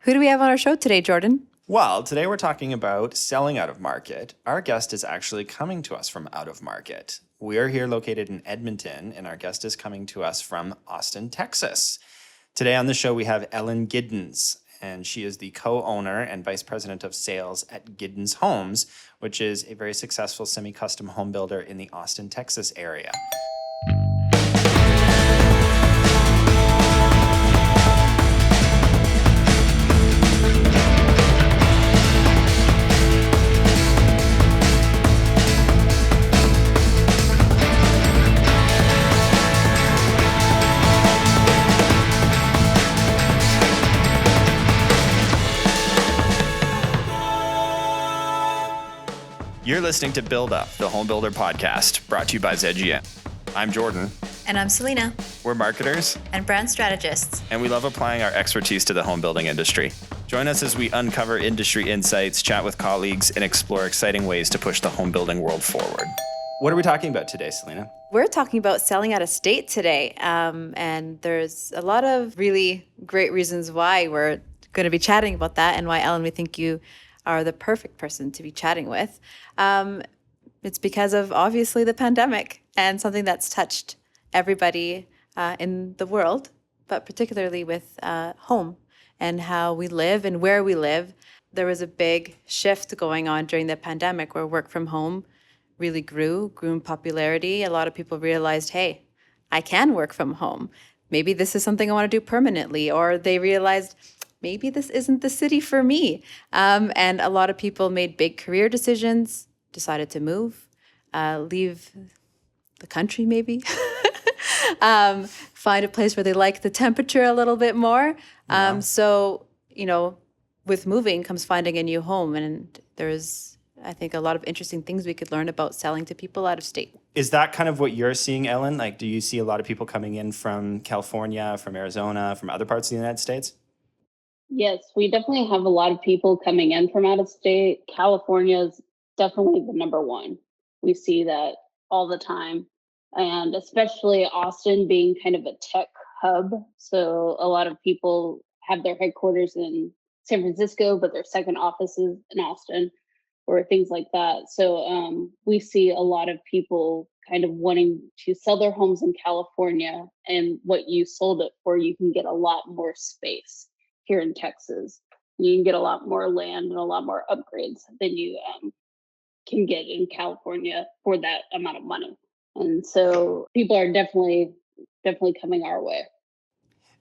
Who do we have on our show today, Jordan? Well, today we're talking about selling out of market. Our guest is actually coming to us from out of market. We're here located in Edmonton, and our guest is coming to us from Austin, Texas. Today on the show, we have Ellen Giddens, and she is the co-owner and vice president of sales at Giddens Homes, which is a very successful semi-custom home builder in the Austin, Texas area. You're listening to Build Up, the Homebuilder podcast, brought to you by ZGN. I'm Jordan. And I'm Selena. We're marketers and brand strategists. And we love applying our expertise to the home building industry. Join us as we uncover industry insights, chat with colleagues, and explore exciting ways to push the home building world forward. What are we talking about today, Selena? We're talking about selling out of state today. And there's a lot of really great reasons why we're going to be chatting about that and why, Ellen, we think you are the perfect person to be chatting with. It's because of, obviously, the pandemic and something that's touched everybody in the world, but particularly with home and how we live and where we live. There was a big shift going on during the pandemic where work from home really grew in popularity. A lot of people realized, hey, I can work from home. Maybe this is something I want to do permanently. Or they realized, maybe this isn't the city for me. And a lot of people made big career decisions, decided to move, leave the country maybe, find a place where they like the temperature a little bit more. Yeah. So, with moving comes finding a new home. And there's, I think, a lot of interesting things we could learn about selling to people out of state. Is that kind of what you're seeing, Ellen? Like, do you see a lot of people coming in from California, from Arizona, from other parts of the United States? Yes, we definitely have a lot of people coming in from out of state. California is definitely the number one. We see that all the time. And especially Austin being kind of a tech hub. So a lot of people have their headquarters in San Francisco, but their second office is in Austin or things like that. So we see a lot of people kind of wanting to sell their homes in California, and what you sold it for, you can get a lot more space here in Texas. You can get a lot more land and a lot more upgrades than you can get in California for that amount of money. And so people are definitely coming our way.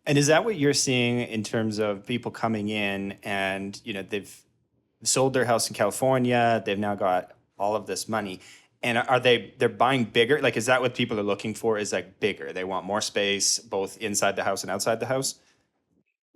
And is that what you're seeing in terms of people coming in and, they've sold their house in California, they've now got all of this money, and they're buying bigger? Like, is that what people are looking for, is like bigger? They want more space, both inside the house and outside the house?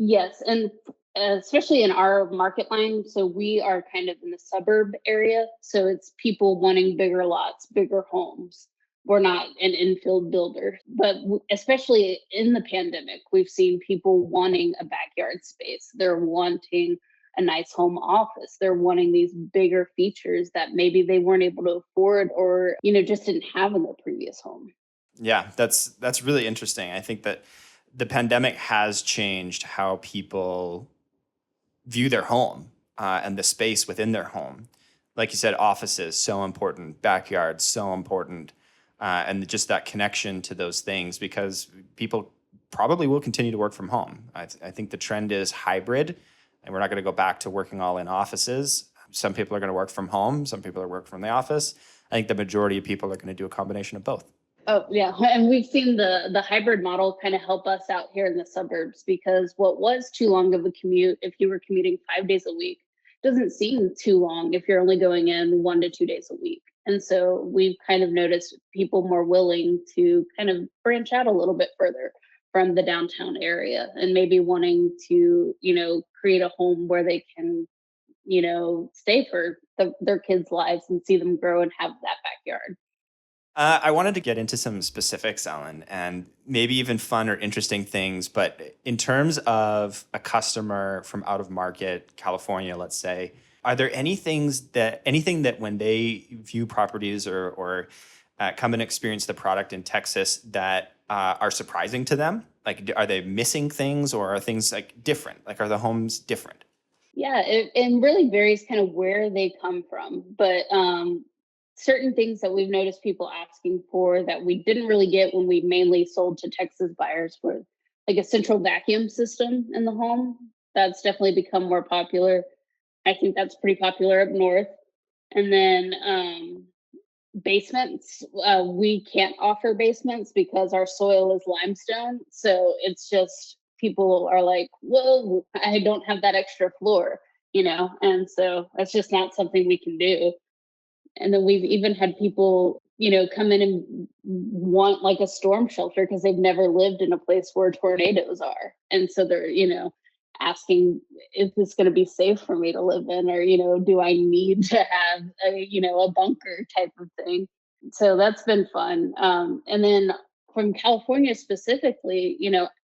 Yes, and especially in our market line. So we are kind of in the suburb area. So it's people wanting bigger lots, bigger homes. We're not an infill builder, but especially in the pandemic, we've seen people wanting a backyard space. They're wanting a nice home office. They're wanting these bigger features that maybe they weren't able to afford or, just didn't have in their previous home. Yeah, that's really interesting. I think that the pandemic has changed how people view their home and the space within their home. Like you said, offices, so important, backyards, so important, and just that connection to those things, because people probably will continue to work from home. I think the trend is hybrid, and we're not going to go back to working all in offices. Some people are going to work from home. Some people are working from the office. I think the majority of people are going to do a combination of both. Oh, yeah. And we've seen the hybrid model kind of help us out here in the suburbs, because what was too long of a commute, if you were commuting 5 days a week, doesn't seem too long if you're only going in 1 to 2 days a week. And so we've kind of noticed people more willing to kind of branch out a little bit further from the downtown area and maybe wanting to, create a home where they can, stay for their kids' lives and see them grow and have that backyard. I wanted to get into some specifics, Ellen, and maybe even fun or interesting things. But in terms of a customer from out of market, California, let's say, are there anything that when they view properties or come and experience the product in Texas that are surprising to them? Like, are they missing things, or are things like different? Like, are the homes different? Yeah, it really varies kind of where they come from. But certain things that we've noticed people asking for that we didn't really get when we mainly sold to Texas buyers were like a central vacuum system in the home. That's definitely become more popular. I think that's pretty popular up north. And then basements, we can't offer basements because our soil is limestone. So it's just people are like, whoa, I don't have that extra floor, and so that's just not something we can do. And then we've even had people, come in and want like a storm shelter because they've never lived in a place where tornadoes are. And so they're, asking, is this going to be safe for me to live in? Or, do I need to have a bunker type of thing? So that's been fun. And then from California specifically,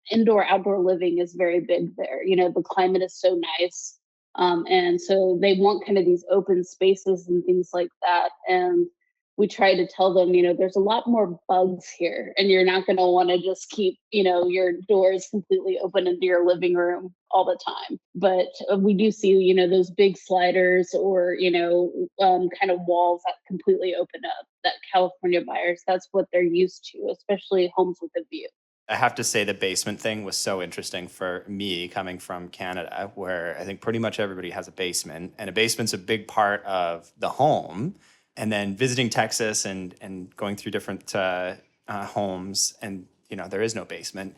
indoor outdoor living is very big there. The climate is so nice. And so they want kind of these open spaces and things like that. And we try to tell them, there's a lot more bugs here, and you're not going to want to just keep, your doors completely open into your living room all the time. But we do see, those big sliders or, kind of walls that completely open up, that California buyers, that's what they're used to, especially homes with a view. I have to say the basement thing was so interesting for me coming from Canada, where I think pretty much everybody has a basement, and a basement's a big part of the home. And then visiting Texas and going through different homes, and there is no basement.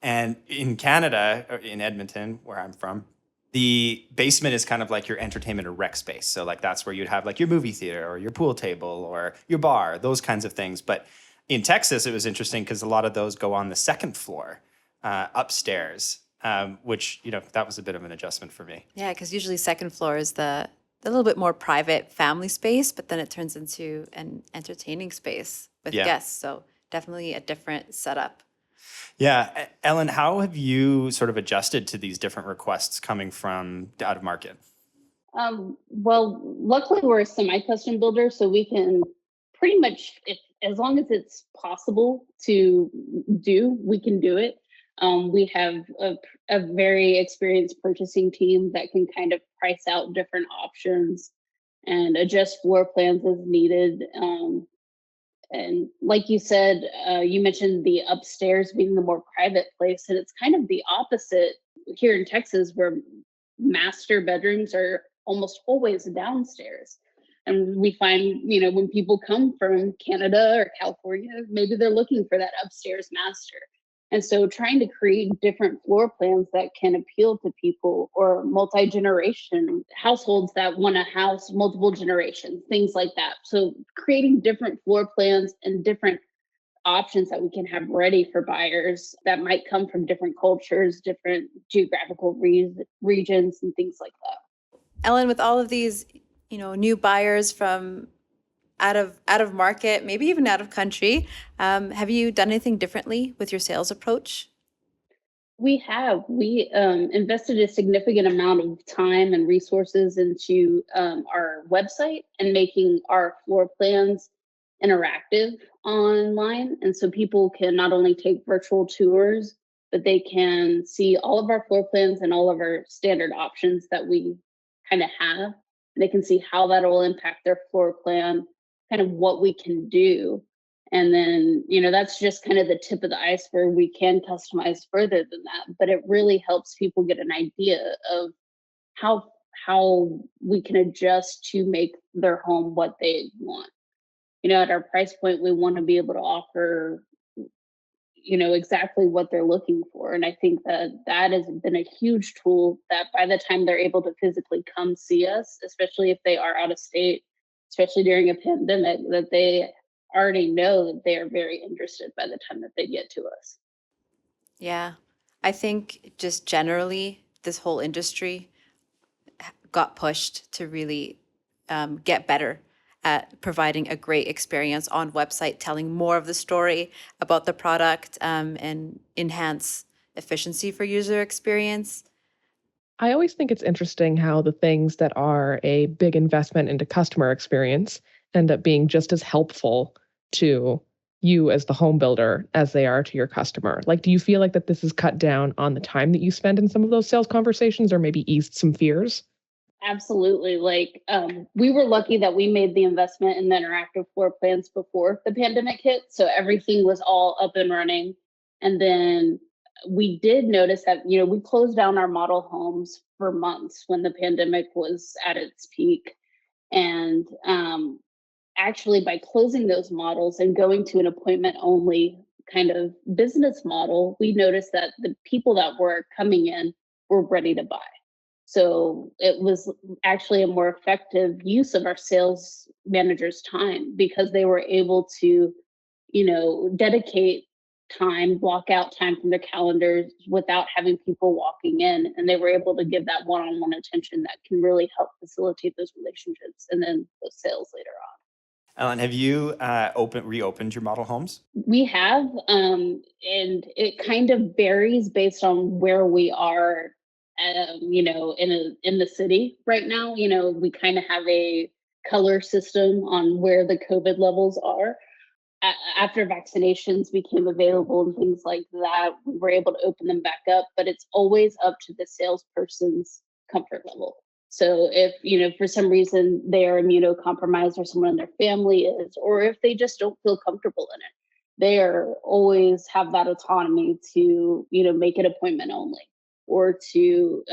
And in Canada, or in Edmonton, where I'm from, the basement is kind of like your entertainment or rec space. So like that's where you'd have like your movie theater or your pool table or your bar, those kinds of things. But in Texas, it was interesting because a lot of those go on the second floor, upstairs, which that was a bit of an adjustment for me. Yeah, because usually second floor is the little bit more private family space, but then it turns into an entertaining space with Yeah. guests. So definitely a different setup. Yeah, Ellen, how have you sort of adjusted to these different requests coming from out of market? Well, luckily we're a semi-custom builder, so we can pretty much, if as long as it's possible to do, we can do it. We have a very experienced purchasing team that can kind of price out different options and adjust floor plans as needed. And like you said, you mentioned the upstairs being the more private place, and it's kind of the opposite here in Texas, where master bedrooms are almost always downstairs. And we find, when people come from Canada or California, maybe they're looking for that upstairs master. And so trying to create different floor plans that can appeal to people, or multi-generation households that want a house multiple generations, things like that. So creating different floor plans and different options that we can have ready for buyers that might come from different cultures, different geographical regions, and things like that. Ellen, with all of these, new buyers from out of market, maybe even out of country, have you done anything differently with your sales approach? We invested a significant amount of time and resources into our website and making our floor plans interactive online. And so people can not only take virtual tours, but they can see all of our floor plans and all of our standard options that we kind of have. They can see how that will impact their floor plan, kind of what we can do. And then, that's just kind of the tip of the iceberg. We can customize further than that, but it really helps people get an idea of how how we can adjust to make their home what they want. At our price point, we want to be able to offer, exactly what they're looking for. And I think that that has been a huge tool, that by the time they're able to physically come see us, especially if they are out of state, especially during a pandemic, that they already know that they are very interested by the time that they get to us. Yeah, I think just generally this whole industry got pushed to really get better at providing a great experience on website, telling more of the story about the product, and enhance efficiency for user experience. I always think it's interesting how the things that are a big investment into customer experience end up being just as helpful to you as the home builder as they are to your customer? Like, do you feel like that this has cut down on the time that you spend in some of those sales conversations or maybe eased some fears? Absolutely. Like, we were lucky that we made the investment in the interactive floor plans before the pandemic hit. So everything was all up and running. And then we did notice that, we closed down our model homes for months when the pandemic was at its peak. And actually, by closing those models and going to an appointment only kind of business model, we noticed that the people that were coming in were ready to buy. So it was actually a more effective use of our sales managers' time because they were able to, dedicate time, block out time from their calendars without having people walking in. And they were able to give that one on one attention that can really help facilitate those relationships and then those sales later on. Ellen, have you reopened your model homes? We have, and it kind of varies based on where we are, in the city right now. We kind of have a color system on where the COVID levels are. After vaccinations became available and things like that, we were able to open them back up, but it's always up to the salesperson's comfort level. So if, for some reason they are immunocompromised or someone in their family is, or if they just don't feel comfortable in it, they are always have that autonomy to, make it appointment only or to,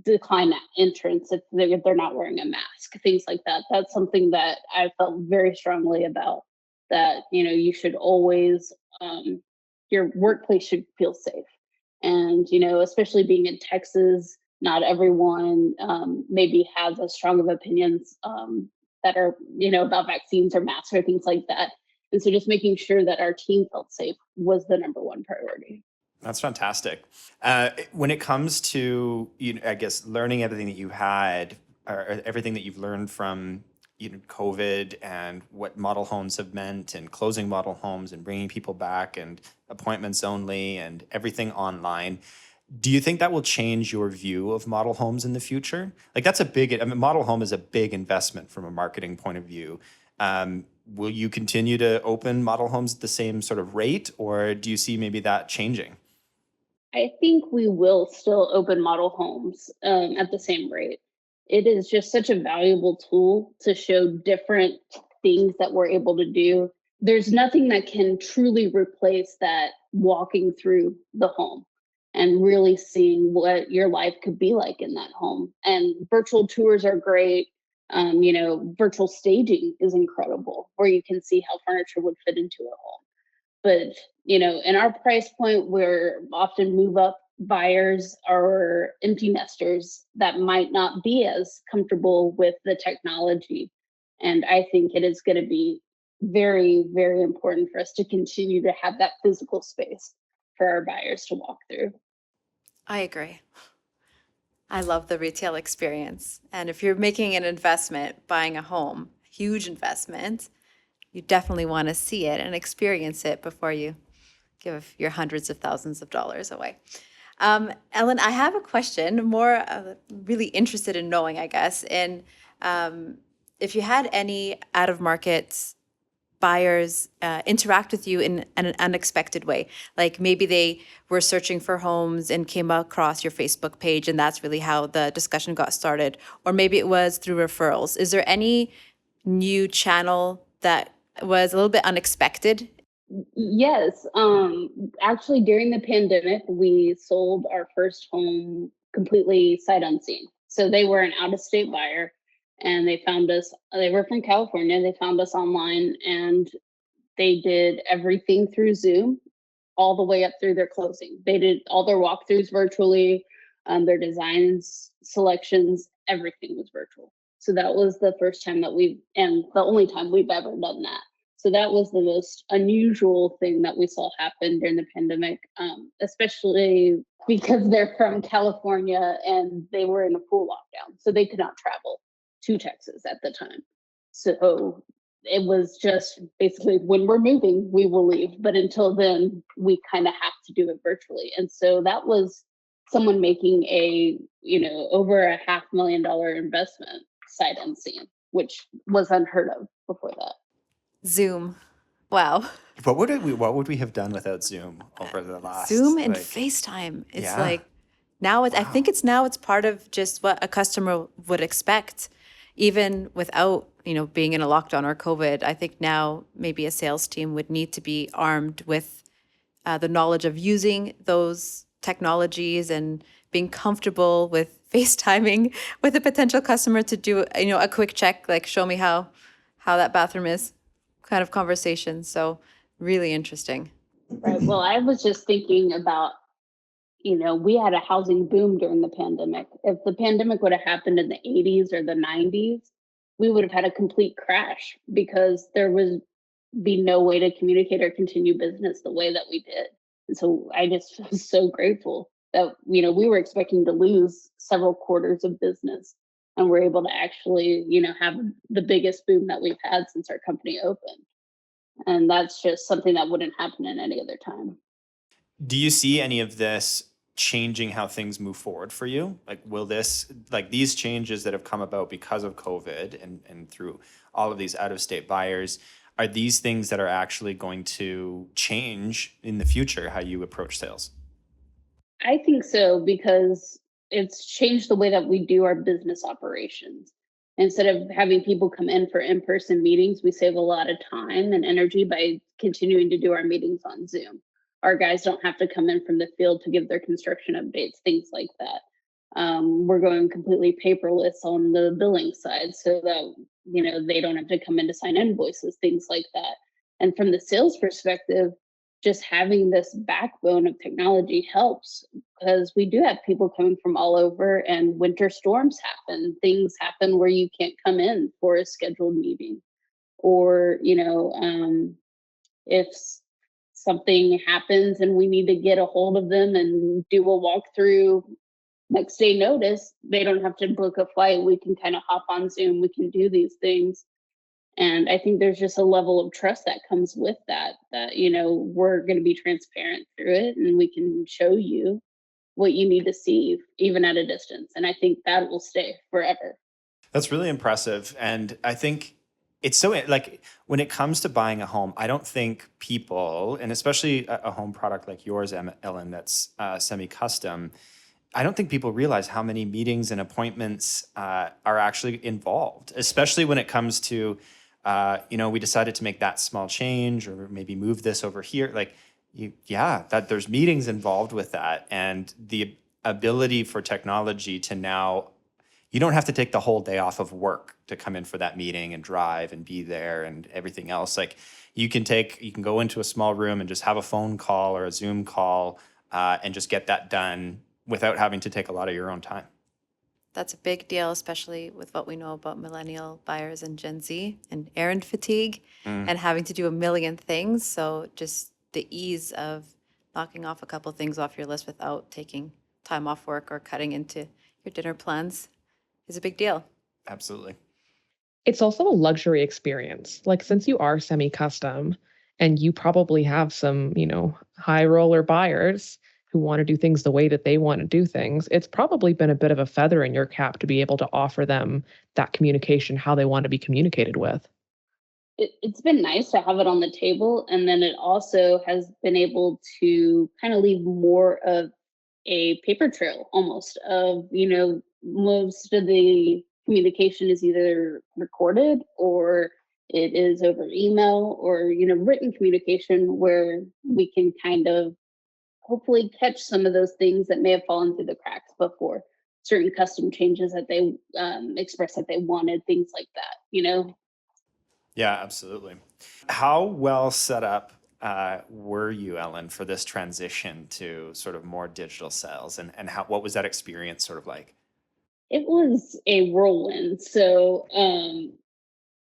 decline that entrance if they're not wearing a mask, things like that. That's something that I felt very strongly about, that, you should always, your workplace should feel safe. And, especially being in Texas, not everyone maybe has as strong of opinions that are, about vaccines or masks or things like that. And so just making sure that our team felt safe was the number one priority. That's fantastic. When it comes to, I guess, learning everything that you had, or everything that you've learned from, COVID and what model homes have meant and closing model homes and bringing people back and appointments only and everything online, do you think that will change your view of model homes in the future? Like model home is a big investment from a marketing point of view. Will you continue to open model homes at the same sort of rate, or do you see maybe that changing? I think we will still open model homes at the same rate. It is just such a valuable tool to show different things that we're able to do. There's nothing that can truly replace that walking through the home and really seeing what your life could be like in that home. And virtual tours are great. Virtual staging is incredible, where you can see how furniture would fit into a home. But, in our price point, we're often move up buyers or empty nesters that might not be as comfortable with the technology. And I think it is going to be very, very important for us to continue to have that physical space for our buyers to walk through. I agree. I love the retail experience. And if you're making an investment, buying a home, huge investment, you definitely want to see it and experience it before you give your hundreds of thousands of dollars away. Ellen, I have a question, more really interested in knowing, I guess, in if you had any out-of-market buyers interact with you in an unexpected way. Like maybe they were searching for homes and came across your Facebook page, and that's really how the discussion got started. Or maybe it was through referrals. Is there any new channel that was a little bit unexpected? Yes. Actually, during the pandemic, we sold our first home completely sight unseen. So they were an out of state buyer and they found us. They were from California. They found us online and they did everything through Zoom all the way up through their closing. They did all their walkthroughs virtually, their designs, selections, everything was virtual. So that was the first time and the only time we've ever done that. So that was the most unusual thing that we saw happen during the pandemic, especially because they're from California and they were in a full lockdown. So they could not travel to Texas at the time. So it was just basically, when we're moving, we will leave. But until then, we kind of have to do it virtually. And so that was someone making over a $500,000 investment sight unseen, which was unheard of before that. Zoom. Wow. What would we have done without Zoom over the Zoom last and like FaceTime. It's yeah. like now I Wow. think it's part of just what a customer would expect, even without, being in a lockdown or COVID. I think now maybe a sales team would need to be armed with the knowledge of using those technologies and being comfortable with FaceTiming with a potential customer to do, a quick check, like show me how that bathroom is, kind of conversation. So really interesting. Right. Well, I was just thinking about, we had a housing boom during the pandemic. If the pandemic would have happened in the 80s or the 90s, we would have had a complete crash because there would be no way to communicate or continue business the way that we did. And so I just feel so grateful that, we were expecting to lose several quarters of business and we're able to actually, have the biggest boom that we've had since our company opened. And that's just something that wouldn't happen in any other time. Do you see any of this changing how things move forward for you? Like, will this, like these changes that have come about because of COVID and through all of these out of state buyers, are these things that are actually going to change in the future how you approach sales? I think so because it's changed the way that we do our business operations. Instead of having people come in for in person meetings, we save a lot of time and energy by continuing to do our meetings on Zoom. Our guys don't have to come in from the field to give their construction updates, things like that. We're going completely paperless on the billing side so that, they don't have to come in to sign invoices, things like that. And from the sales perspective, just having this backbone of technology helps because we do have people coming from all over and winter storms happen. Things happen where you can't come in for a scheduled meeting. Or, if something happens and we need to get a hold of them and do a walkthrough next day notice, they don't have to book a flight. We can kind of hop on Zoom. We can do these things. And I think there's just a level of trust that comes with that, we're going to be transparent through it and we can show you what you need to see even at a distance. And I think that will stay forever. That's really impressive. And I think it's so like when it comes to buying a home, I don't think people, and especially a home product like yours, Ellen, that's semi custom, I don't think people realize how many meetings and appointments are actually involved, especially when it comes to, we decided to make that small change or maybe move this over here. Like, that there's meetings involved with that. And the ability for technology to now, you don't have to take the whole day off of work to come in for that meeting and drive and be there and everything else. Like you can go into a small room and just have a phone call or a Zoom call and just get that done without having to take a lot of your own time. That's a big deal, especially with what we know about millennial buyers and Gen Z and errand fatigue and having to do a million things. So just the ease of knocking off a couple things off your list without taking time off work or cutting into your dinner plans is a big deal. Absolutely. It's also a luxury experience. Like, since you are semi-custom and you probably have some, high roller buyers who want to do things the way that they want to do things, it's probably been a bit of a feather in your cap to be able to offer them that communication, how they want to be communicated with. It's been nice to have it on the table. And then it also has been able to kind of leave more of a paper trail almost of, most of the communication is either recorded or it is over email or, written communication where we can kind of hopefully catch some of those things that may have fallen through the cracks before certain custom changes that they expressed that they wanted, things like that. Yeah, absolutely. How well set up were you, Ellen, for this transition to sort of more digital sales, and what was that experience sort of like? It was a whirlwind. So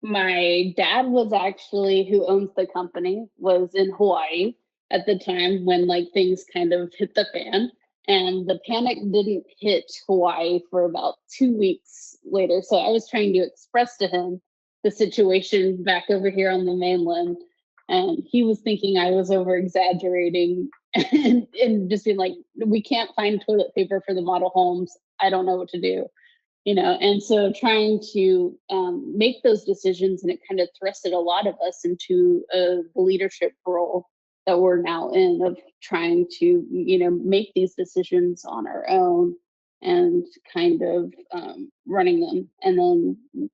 my dad was actually who owns the company was in Hawaii at the time when like things kind of hit the fan. And the panic didn't hit Hawaii for about 2 weeks later. So I was trying to express to him the situation back over here on the mainland. And he was thinking I was over exaggerating and just being like, we can't find toilet paper for the model homes. I don't know what to do. And so trying to make those decisions, and it kind of thrusted a lot of us into the leadership role that we're now in, of trying to make these decisions on our own and kind of running them. And then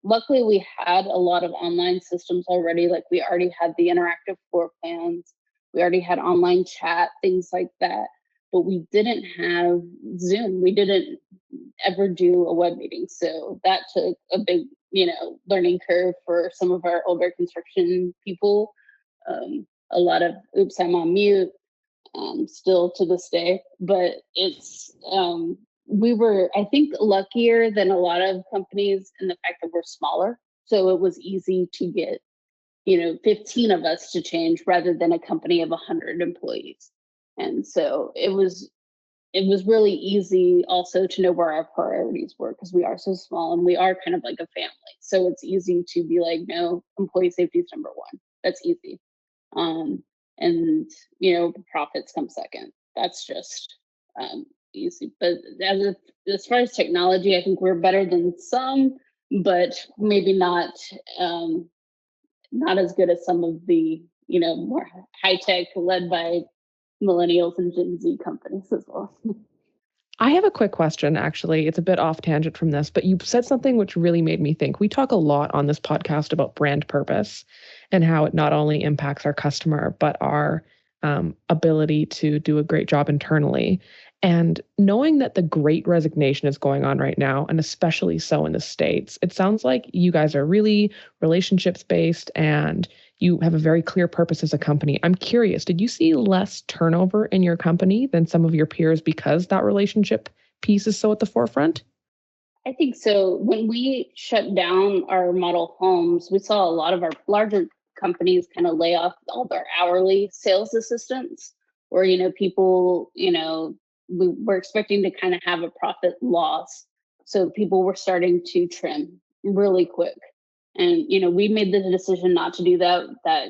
luckily we had a lot of online systems already. Like, we already had the interactive floor plans, we already had online chat, things like that, but we didn't have Zoom. We didn't ever do a web meeting. So that took a big, learning curve for some of our older construction people. A lot of oops, I'm on mute, still to this day. But we were, I think, luckier than a lot of companies in the fact that we're smaller. So it was easy to get, 15 of us to change rather than a company of 100 employees. And so it was really easy also to know where our priorities were, because we are so small and we are kind of like a family. So it's easy to be like, no, employee safety is number one. That's easy. And profits come second. That's just easy. But as far as technology, I think we're better than some, but maybe not as good as some of the more high tech led by millennials and Gen Z companies as well. I have a quick question, actually. It's a bit off tangent from this, but you said something which really made me think. We talk a lot on this podcast about brand purpose and how it not only impacts our customer, but our ability to do a great job internally. And knowing that the great resignation is going on right now, and especially so in the States, it sounds like you guys are really relationships based and you have a very clear purpose as a company. I'm curious, did you see less turnover in your company than some of your peers because that relationship piece is so at the forefront? I think so. When we shut down our model homes, we saw a lot of our larger companies kind of lay off all their hourly sales assistants, or, people, we were expecting to kind of have a profit loss. So people were starting to trim really quick. And, we made the decision not to do that,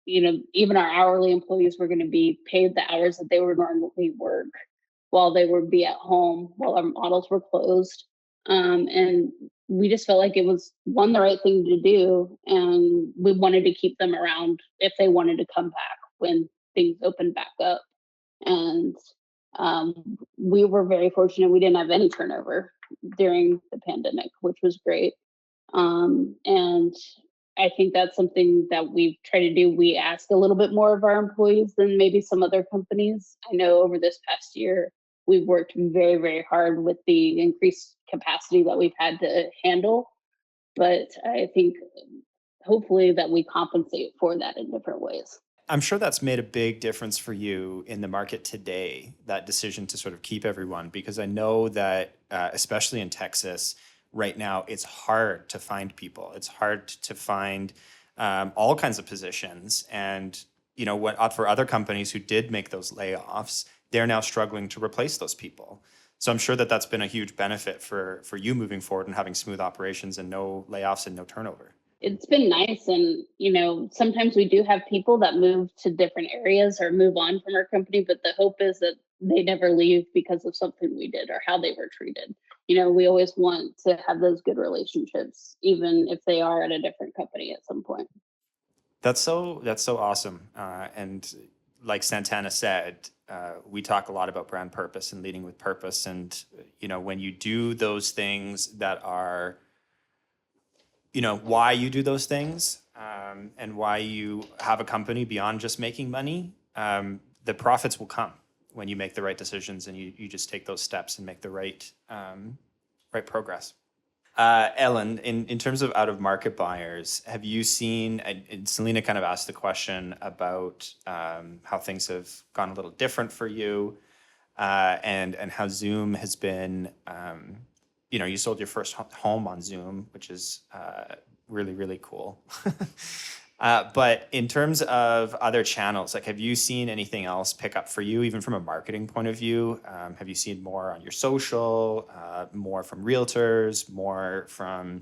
even our hourly employees were going to be paid the hours that they would normally work while they would be at home while our models were closed. And we just felt like it was the right thing to do. And we wanted to keep them around if they wanted to come back when things opened back up. And we were very fortunate. We didn't have any turnover during the pandemic, which was great. And I think that's something that we've tried to do. We ask a little bit more of our employees than maybe some other companies. I know over this past year, we've worked very, very hard with the increased capacity that we've had to handle. But I think hopefully that we compensate for that in different ways. I'm sure that's made a big difference for you in the market today, that decision to sort of keep everyone, because I know that, especially in Texas right now, it's hard to find people. It's hard to find all kinds of positions. And, for other companies who did make those layoffs, they're now struggling to replace those people. So I'm sure that that's been a huge benefit for you moving forward and having smooth operations and no layoffs and no turnover. It's been nice. And, sometimes we do have people that move to different areas or move on from our company, but the hope is that they never leave because of something we did or how they were treated. We always want to have those good relationships, even if they are at a different company at some point. That's so awesome. And like Santana said, we talk a lot about brand purpose and leading with purpose. And, when you do those things that are, why you do those things, and why you have a company beyond just making money, the profits will come when you make the right decisions and you just take those steps and make the right progress. Ellen, in terms of out of market buyers, have you seen, and Selena kind of asked the question about how things have gone a little different for you, and how Zoom has been, you sold your first home on Zoom, which is really, really cool. But in terms of other channels, like, have you seen anything else pick up for you, even from a marketing point of view? Have you seen more on your social, more from realtors, more from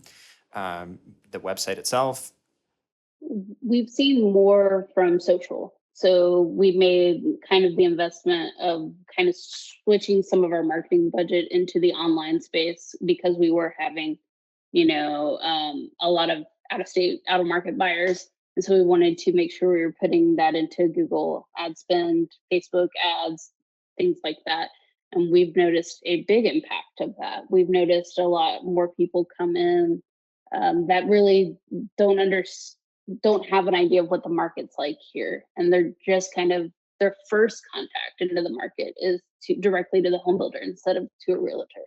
the website itself? We've seen more from social. So we made kind of the investment of kind of switching some of our marketing budget into the online space because we were having, a lot of out of state, out of market buyers. And so we wanted to make sure we were putting that into Google ad spend, Facebook ads, things like that. And we've noticed a big impact of that. We've noticed a lot more people come in that really don't understand, don't have an idea of what the market's like here, and they're just kind of their first contact into the market is to directly to the home builder instead of to a realtor,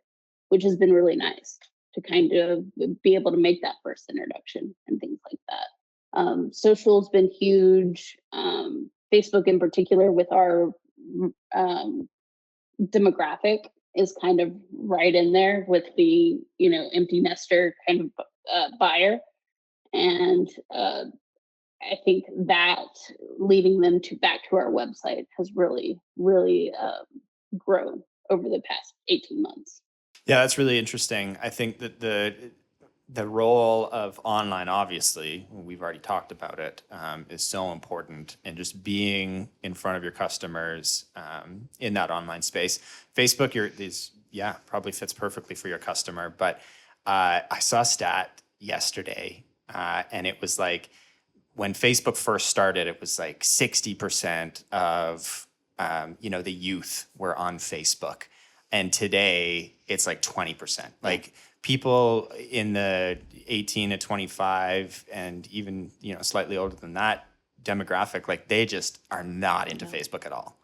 which has been really nice to kind of be able to make that first introduction and things like that. Social's been huge. Facebook in particular with our demographic is kind of right in there with the empty nester kind of buyer, and I think that leading them to back to our website has really, really grown over the past 18 months. Yeah, that's really interesting. I think that the role of online, obviously, we've already talked about it, is so important, and just being in front of your customers in that online space. Facebook, probably fits perfectly for your customer. But I saw a stat yesterday, and it was like when Facebook first started, it was like 60% of the youth were on Facebook. And today it's like 20%. Like people in the 18 to 25 and even, slightly older than that demographic, like they just are not into Facebook at all.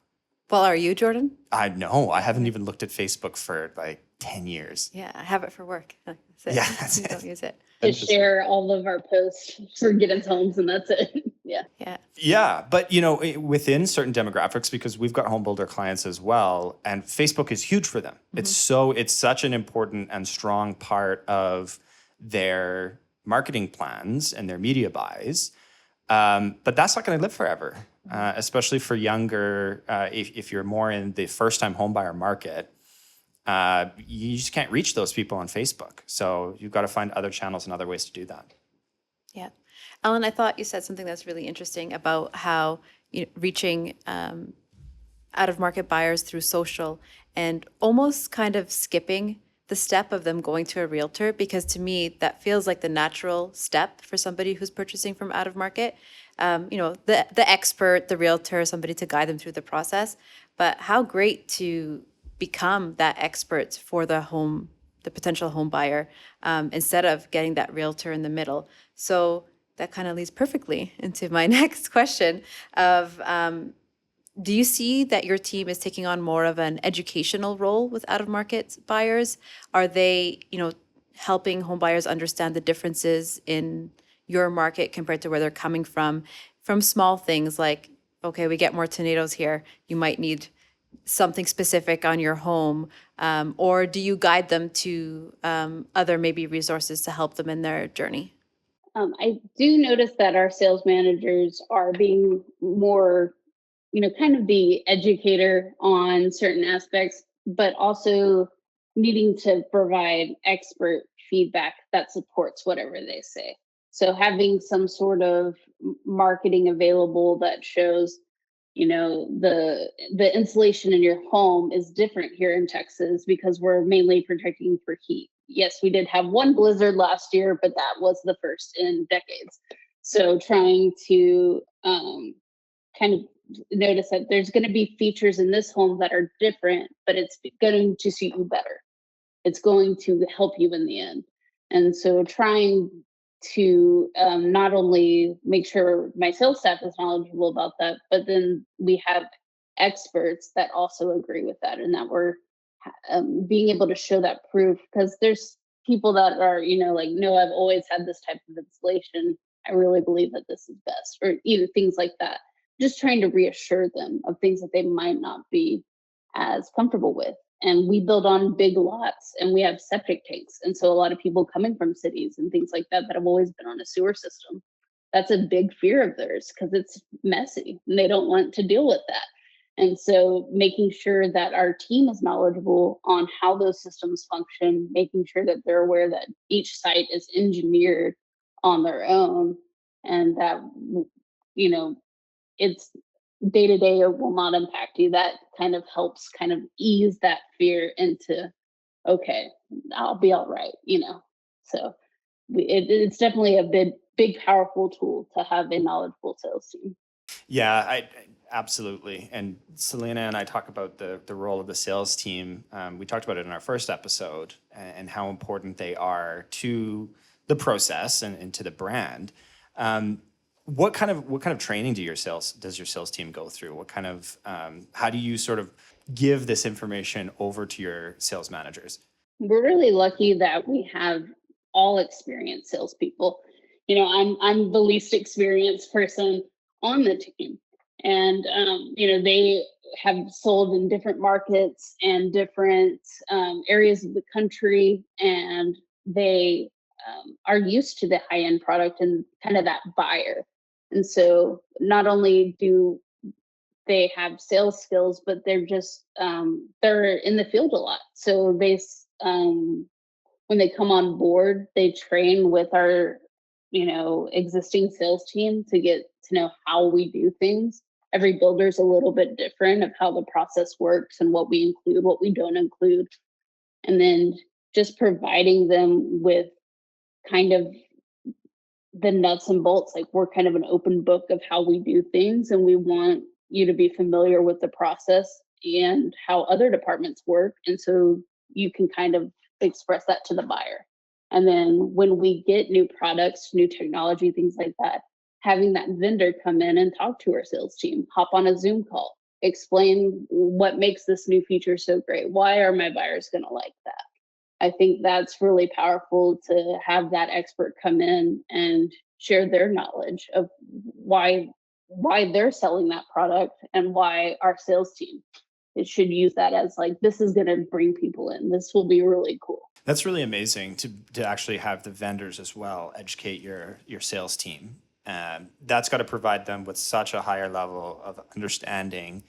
Well, are you, Jordan? I know. I haven't even looked at Facebook for like 10 years. Yeah, I have it for work. That's it. Yeah, that's You it. don't use it. To share all of our posts for Giddens Homes, and that's it. Yeah. Yeah. Yeah, but within certain demographics, because we've got home builder clients as well, and Facebook is huge for them. Mm-hmm. It's such an important and strong part of their marketing plans and their media buys. But that's not going to live forever, especially for younger. If you're more in the first-time homebuyer market, you just can't reach those people on Facebook. So you've got to find other channels and other ways to do that. Yeah. Ellen, I thought you said something that's really interesting about how reaching out-of-market buyers through social and almost kind of skipping the step of them going to a realtor, because to me, that feels like the natural step for somebody who's purchasing from out-of-market. The expert, the realtor, somebody to guide them through the process. But how great to become that expert for the potential home buyer, instead of getting that realtor in the middle. So that kind of leads perfectly into my next question of, do you see that your team is taking on more of an educational role with out-of-market buyers? Are they, helping home buyers understand the differences in your market compared to where they're coming from small things like, okay, we get more tornadoes here, you might need something specific on your home, or do you guide them to other maybe resources to help them in their journey? I do notice that our sales managers are being more, kind of the educator on certain aspects, but also needing to provide expert feedback that supports whatever they say. So having some sort of marketing available that shows, the insulation in your home is different here in Texas because we're mainly protecting for heat. Yes, we did have one blizzard last year, but that was the first in decades. So trying to kind of notice that there's going to be features in this home that are different, but it's going to suit you better. It's going to help you in the end. And so trying to not only make sure my sales staff is knowledgeable about that, but then we have experts that also agree with that, and that we're being able to show that proof, because there's people that are, like, no, I've always had this type of insulation. I really believe that this is best, or things like that. Just trying to reassure them of things that they might not be as comfortable with. And we build on big lots and we have septic tanks. And so a lot of people coming from cities and things like that have always been on a sewer system. That's a big fear of theirs because it's messy and they don't want to deal with that. And so making sure that our team is knowledgeable on how those systems function, making sure that they're aware that each site is engineered on their own, and that, it's day to day it will not impact you. That kind of helps kind of ease that fear into, okay, I'll be all right, you know. So it's definitely a big powerful tool to have a knowledgeable sales team. Yeah, I absolutely. And Selena and I talk about the role of the sales team. We talked about it in our first episode and how important they are to the process and to the brand. What kind of training does your sales team go through? What kind of how do you sort of give this information over to your sales managers? We're really lucky that we have all experienced salespeople. You know, I'm the least experienced person on the team, and you know, they have sold in different markets and different areas of the country, and they are used to the high end product and kind of that buyer. And so, not only do they have sales skills, but they're in the field a lot. So when they come on board, they train with our, you know, existing sales team to get to know how we do things. Every builder's a little bit different of how the process works and what we include, what we don't include. And then just providing them with kind of the nuts and bolts. Like, we're kind of an open book of how we do things, and we want you to be familiar with the process and how other departments work, and so you can kind of express that to the buyer. And then when we get new products, new technology, things like that, having that vendor come in and talk to our sales team, hop on a Zoom call, explain what makes this new feature so great, why are my buyers going to like that. I think that's really powerful to have that expert come in and share their knowledge of why they're selling that product, and why our sales team it should use that as, like, this is going to bring people in. This will be really cool. That's really amazing to actually have the vendors as well educate your sales team. That's got to provide them with such a higher level of understanding,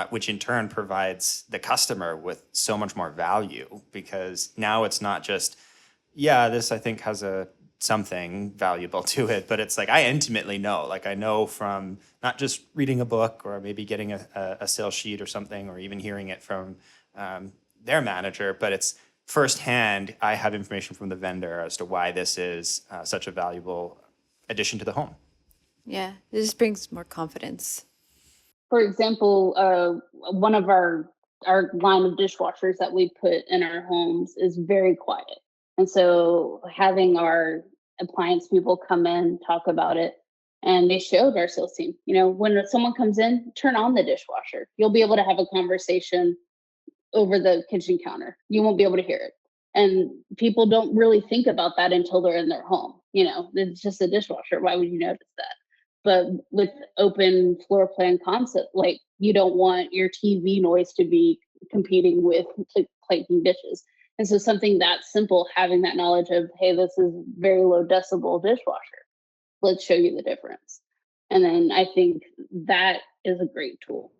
which in turn provides the customer with so much more value, because now it's not just, yeah, this I think has something valuable to it, but it's like, I intimately know, like I know from not just reading a book or maybe getting a sales sheet or something, or even hearing it from their manager, but it's firsthand. I have information from the vendor as to why this is such a valuable addition to the home. Yeah, it just brings more confidence. For example, one of our line of dishwashers that we put in our homes is very quiet. And so having our appliance people come in, talk about it, and they showed our sales team, you know, when someone comes in, turn on the dishwasher. You'll be able to have a conversation over the kitchen counter. You won't be able to hear it. And people don't really think about that until they're in their home. You know, it's just a dishwasher. Why would you notice that? But with open floor plan concept, like, you don't want your TV noise to be competing with clanking dishes. And so something that simple, having that knowledge of, hey, this is very low decibel dishwasher. Let's show you the difference. And then I think that is a great tool.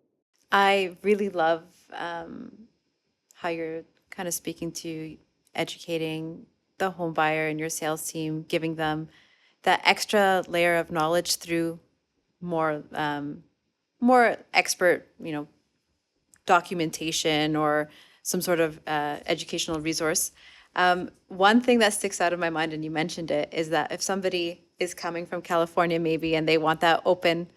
I really love how you're kind of speaking to educating the home buyer and your sales team, giving them that extra layer of knowledge through more expert, documentation or some sort of educational resource. One thing that sticks out of my mind, and you mentioned it, is that if somebody is coming from California maybe and they want that open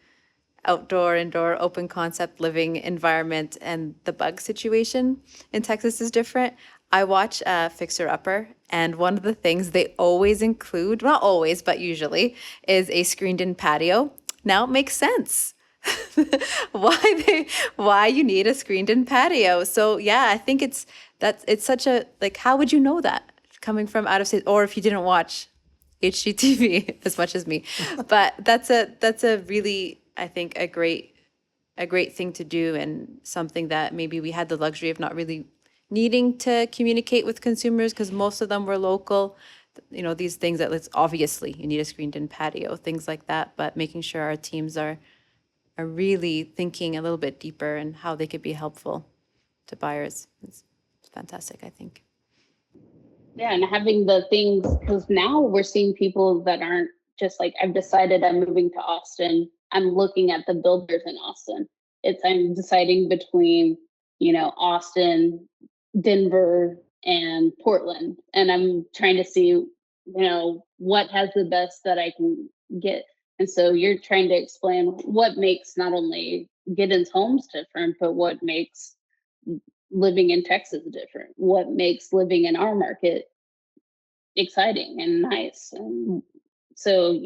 outdoor, indoor, open concept living environment, and the bug situation in Texas is different. I watch Fixer Upper, and one of the things they always include, not always, but usually, is a screened-in patio. Now it makes sense why you need a screened-in patio. So yeah, I think it's such a, like, how would you know that coming from out of state, or if you didn't watch HGTV as much as me? But that's a really, I think, a great thing to do, and something that maybe we had the luxury of not really needing to communicate with consumers because most of them were local. These things that, let's obviously you need a screened-in patio, things like that, but making sure our teams are really thinking a little bit deeper and how they could be helpful to buyers. It's fantastic, I think. Yeah, and having the things, because now we're seeing people that aren't just like, I've decided I'm moving to Austin I'm looking at the builders in Austin. I'm deciding between, Austin, Denver, and Portland. And I'm trying to see, what has the best that I can get. And so you're trying to explain what makes not only Giddens Homes different, but what makes living in Texas different, what makes living in our market exciting and nice. And so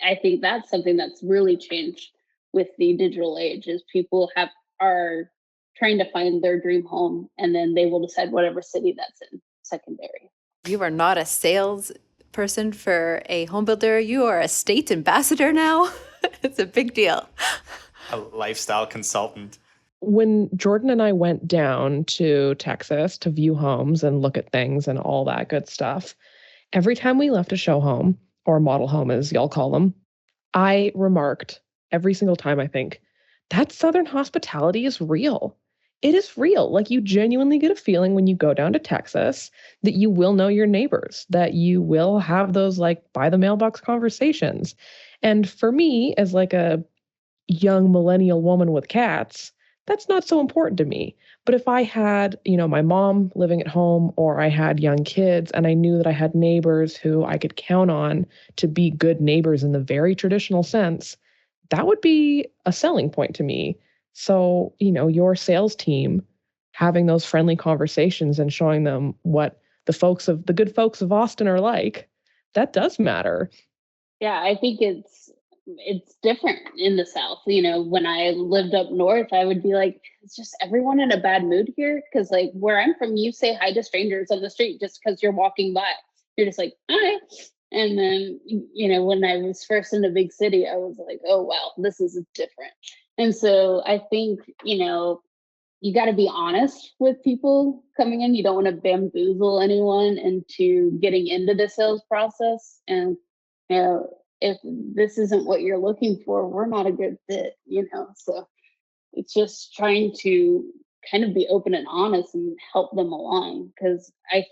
I think that's something that's really changed with the digital age is people are trying to find their dream home, and then they will decide whatever city that's in secondary. You are not a sales person for a home builder. You are a state ambassador now. It's a big deal. A lifestyle consultant. When Jordan and I went down to Texas to view homes and look at things and all that good stuff, every time we left a show home, or model home as y'all call them, I remarked every single time, I think, that Southern hospitality is real. It is real. Like, you genuinely get a feeling when you go down to Texas that you will know your neighbors, that you will have those like by the mailbox conversations. And for me, as like a young millennial woman with cats, that's not so important to me. But if I had, my mom living at home, or I had young kids and I knew that I had neighbors who I could count on to be good neighbors in the very traditional sense, that would be a selling point to me. So, your sales team having those friendly conversations and showing them what the good folks of Austin are like, that does matter. Yeah, I think it's different in the South. When I lived up north, I would be like, it's just everyone in a bad mood here. Cause like where I'm from, you say hi to strangers on the street just because you're walking by. You're just like, hi. And then, when I was first in a big city, I was like, oh, wow, this is different. And so I think, you got to be honest with people coming in. You don't want to bamboozle anyone into getting into the sales process. And, if this isn't what you're looking for, we're not a good fit, So it's just trying to kind of be open and honest and help them along. Because I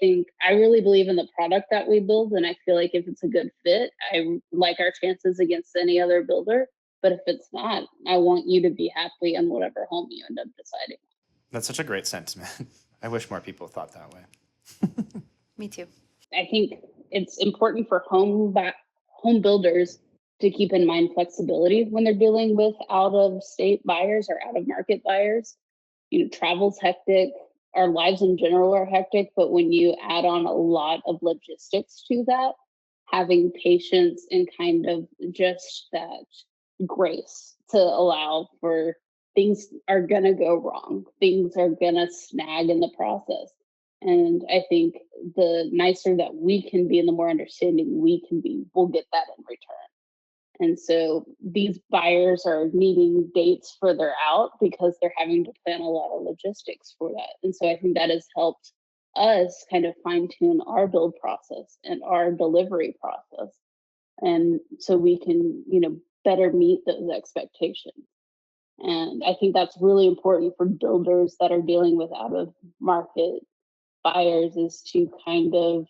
really believe in the product that we build. And I feel like if it's a good fit, I like our chances against any other builder. But if it's not, I want you to be happy on whatever home you end up deciding. That's such a great sentiment. I wish more people thought that way. Me too. I think it's important for home builders to keep in mind flexibility when they're dealing with out of state buyers or out of market buyers. Travel's hectic. Our lives in general are hectic, but when you add on a lot of logistics to that, having patience and kind of just that grace to allow for things are going to go wrong. Things are going to snag in the process. And I think the nicer that we can be and the more understanding we can be, we'll get that in return. And so these buyers are needing dates further out because they're having to plan a lot of logistics for that. And so I think that has helped us kind of fine tune our build process and our delivery process. And so we can, better meet those expectations. And I think that's really important for builders that are dealing with out of market buyers is to kind of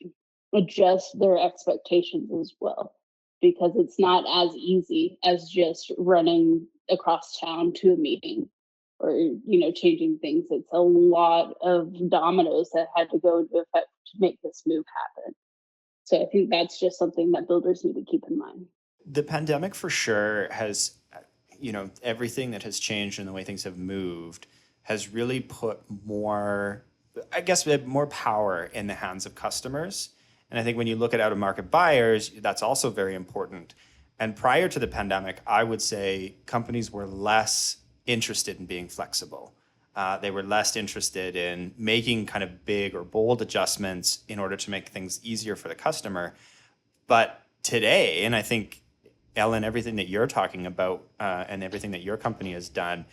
adjust their expectations as well, because it's not as easy as just running across town to a meeting or, changing things. It's a lot of dominoes that had to go into effect to make this move happen. So I think that's just something that builders need to keep in mind. The pandemic for sure has, everything that has changed in the way things have moved has really put more power in the hands of customers. And I think when you look at out-of-market buyers, that's also very important. And prior to the pandemic, I would say companies were less interested in being flexible. They were less interested in making kind of big or bold adjustments in order to make things easier for the customer. But today, and I think, Ellen, everything that you're talking about and everything that your company has done,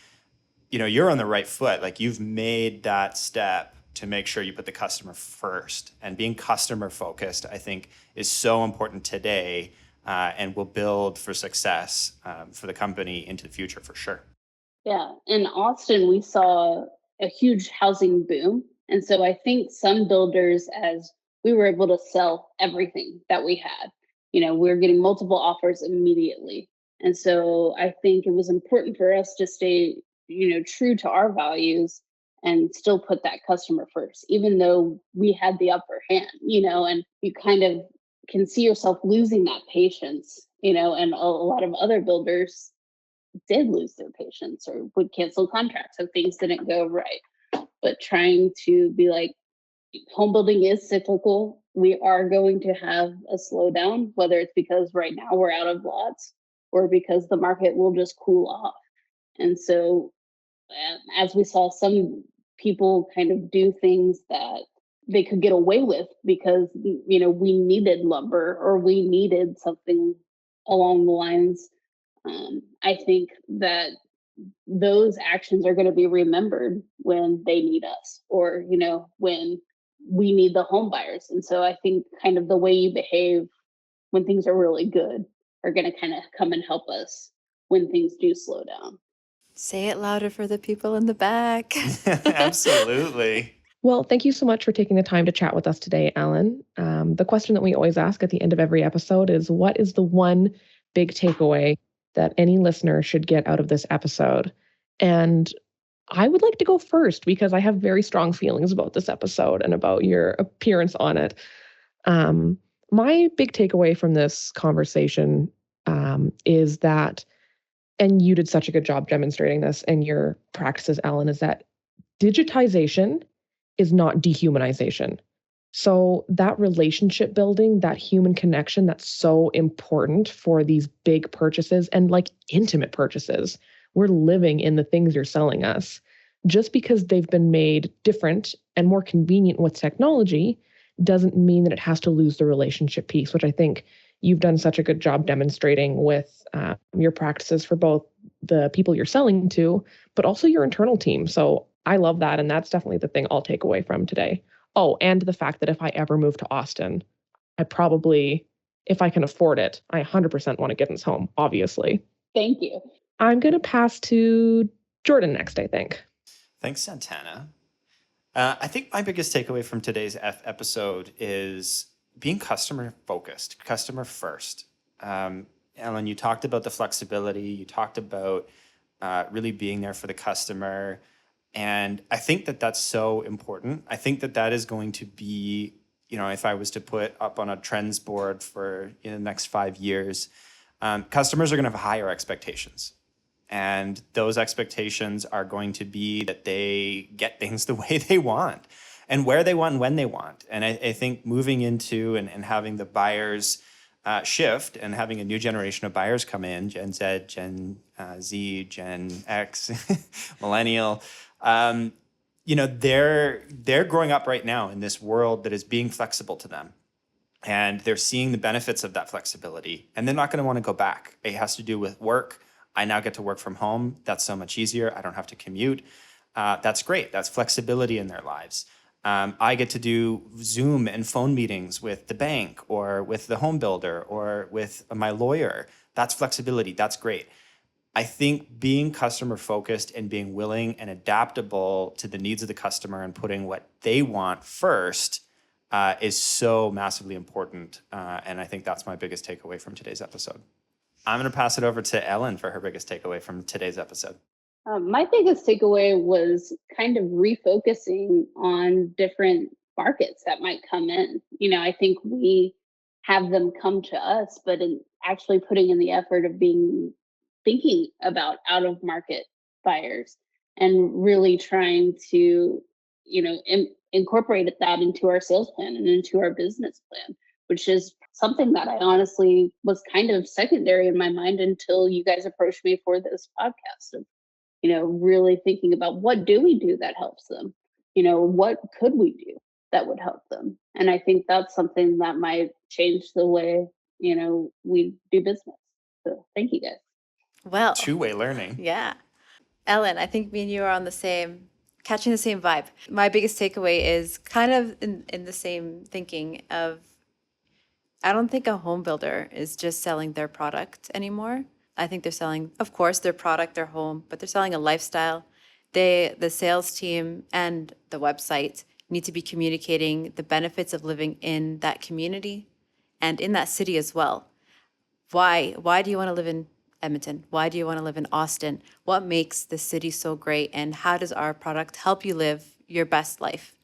you're on the right foot. Like, you've made that step to make sure you put the customer first. And being customer focused, I think, is so important today and will build for success for the company into the future for sure. Yeah. In Austin, we saw a huge housing boom. And so I think some builders, as we were able to sell everything that we had, we were getting multiple offers immediately. And so I think it was important for us to stay, true to our values and still put that customer first, even though we had the upper hand, and you kind of can see yourself losing that patience, and a lot of other builders did lose their patience or would cancel contracts if things didn't go right. But trying to be like, home building is cyclical. We are going to have a slowdown, whether it's because right now we're out of lots or because the market will just cool off. And so, as we saw some people kind of do things that they could get away with because, we needed lumber or we needed something along the lines. I think that those actions are going to be remembered when they need us or, when we need the home buyers. And so I think kind of the way you behave when things are really good are going to kind of come and help us when things do slow down. Say it louder for the people in the back. Absolutely. Well, thank you so much for taking the time to chat with us today, Ellen. The question that we always ask at the end of every episode is, what is the one big takeaway that any listener should get out of this episode? And I would like to go first because I have very strong feelings about this episode and about your appearance on it. My big takeaway from this conversation is that, and you did such a good job demonstrating this in your practices, Ellen, is that digitization is not dehumanization. So that relationship building, that human connection, that's so important for these big purchases and like intimate purchases. We're living in the things you're selling us. Just because they've been made different and more convenient with technology doesn't mean that it has to lose the relationship piece, which I think you've done such a good job demonstrating with your practices for both the people you're selling to, but also your internal team. So I love that. And that's definitely the thing I'll take away from today. Oh, and the fact that if I ever move to Austin, I probably, if I can afford it, I 100% want to Giddens home, obviously. Thank you. I'm going to pass to Jordan next, I think. Thanks, Santana. I think my biggest takeaway from today's episode is being customer focused, customer first. Ellen, you talked about the flexibility. You talked about really being there for the customer. And I think that that's so important. I think that that is going to be, if I was to put up on a trends board for the next 5 years, customers are going to have higher expectations. And those expectations are going to be that they get things the way they want and where they want and when they want. And I think moving into and having the buyers shift and having a new generation of buyers come in, Gen Z, Gen Z, Gen X, millennial, they're growing up right now in this world that is being flexible to them. And they're seeing the benefits of that flexibility. And they're not going to want to go back. It has to do with work. I now get to work from home. That's so much easier. I don't have to commute. That's great. That's flexibility in their lives. I get to do Zoom and phone meetings with the bank or with the home builder or with my lawyer. That's flexibility. That's great. I think being customer focused and being willing and adaptable to the needs of the customer and putting what they want first is so massively important. And I think that's my biggest takeaway from today's episode. I'm going to pass it over to Ellen for her biggest takeaway from today's episode. My biggest takeaway was kind of refocusing on different markets that might come in. I think we have them come to us, but in actually putting in the effort of thinking about out of market buyers and really trying to, incorporate that into our sales plan and into our business plan, which is something that I honestly was kind of secondary in my mind until you guys approached me for this podcast of, really thinking about what do we do that helps them? What could we do that would help them? And I think that's something that might change the way, we do business. So thank you guys. Well, two-way learning. Yeah. Ellen, I think me and you are on catching the same vibe. My biggest takeaway is kind of in the same thinking of, I don't think a home builder is just selling their product anymore. I think they're selling, of course, their product, their home, but they're selling a lifestyle. The sales team and the website need to be communicating the benefits of living in that community and in that city as well. Why do you want to live in Edmonton? Why do you want to live in Austin? What makes the city so great? And how does our product help you live your best life?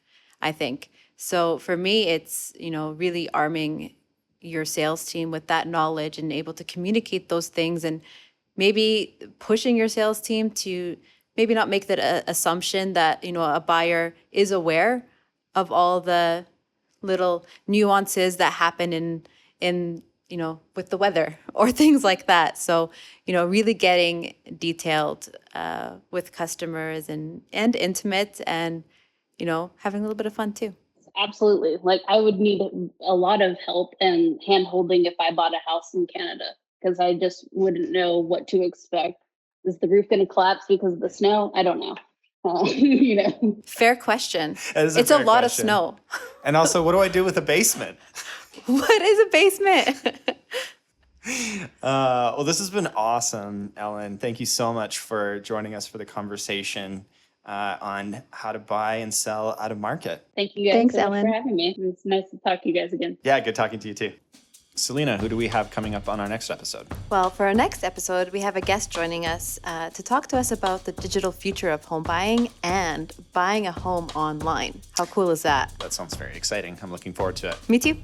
I think. So for me, it's, really arming your sales team with that knowledge and able to communicate those things, and maybe pushing your sales team to maybe not make that assumption that, a buyer is aware of all the little nuances that happen in with the weather or things like that. So, really getting detailed with customers and intimate, and, having a little bit of fun too. Absolutely. Like I would need a lot of help and hand holding if I bought a house in Canada, because I just wouldn't know what to expect. Is the roof going to collapse because of the snow? I don't know. Fair question. That is It's a fair lot question. of snow. And also, what do I do with a basement? What is a basement? Well, this has been awesome, Ellen. Thank you so much for joining us for the conversation on how to buy and sell out of market. Thank you guys Thanks, so much Ellen. for having me. It was nice to talk to you guys again. Yeah, good talking to you too. Selena, who do we have coming up on our next episode? Well, for our next episode, we have a guest joining us to talk to us about the digital future of home buying and buying a home online. How cool is that? That sounds very exciting. I'm looking forward to it. Me too.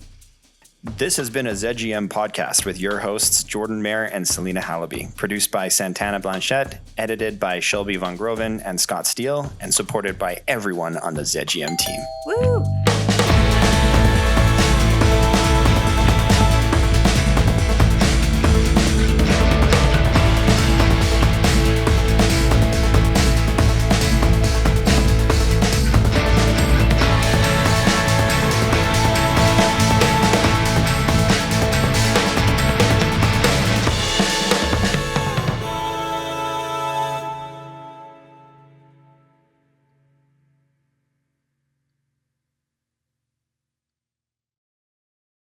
This has been a ZGM podcast with your hosts, Jordan Mayer and Selena Hallaby, produced by Santana Blanchette, edited by Shelby Von Groven and Scott Steele, and supported by everyone on the ZGM team. Woo!